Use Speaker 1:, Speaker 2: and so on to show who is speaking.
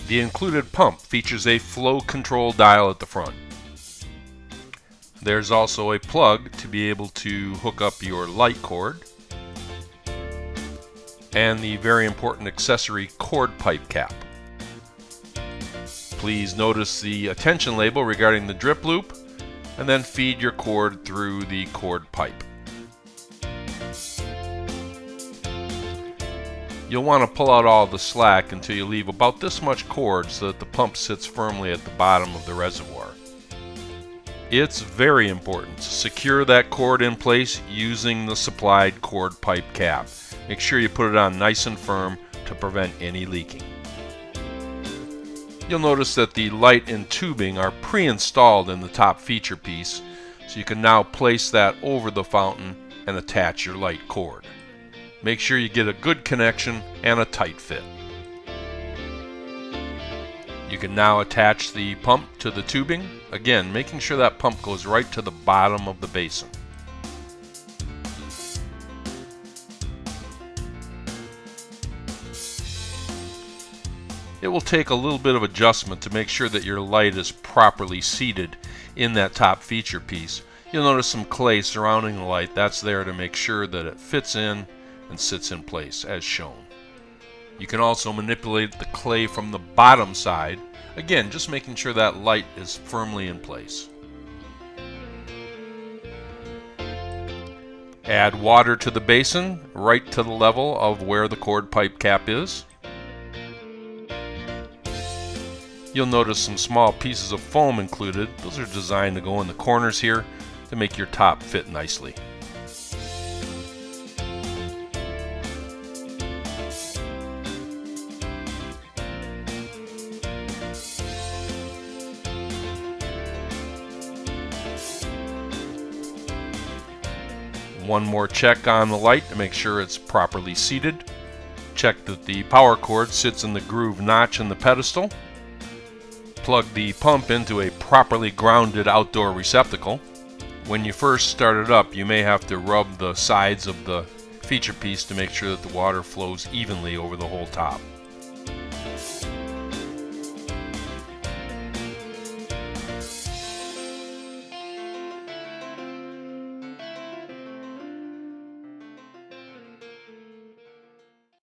Speaker 1: The included pump features a flow control dial at the front. There's also a plug to be able to hook up your light cord, and the very important accessory cord pipe cap. Please notice the attention label regarding the drip loop, and then feed your cord through the cord pipe. You'll want to pull out all the slack until you leave about this much cord so that the pump sits firmly at the bottom of the reservoir. It's very important to secure that cord in place using the supplied cord pipe cap. Make sure you put it on nice and firm to prevent any leaking. You'll notice that the light and tubing are pre-installed in the top feature piece, so you can now place that over the fountain and attach your light cord. Make sure you get a good connection and a tight fit. You can now attach the pump to the tubing, again making sure that pump goes right to the bottom of the basin. It will take a little bit of adjustment to make sure that your light is properly seated in that top feature piece. You'll notice some clay surrounding the light. That's there to make sure that it fits in and sits in place as shown. You can also manipulate the clay from the bottom side, again just making sure that light is firmly in place. Add water to the basin right to the level of where the cord pipe cap is. You'll notice some small pieces of foam included. Those are designed to go in the corners here to make your top fit nicely. One more check on the light to make sure it's properly seated. Check that the power cord sits in the groove notch in the pedestal. Plug the pump into a properly grounded outdoor receptacle. When you first start it up, you may have to rub the sides of the feature piece to make sure that the water flows evenly over the whole top.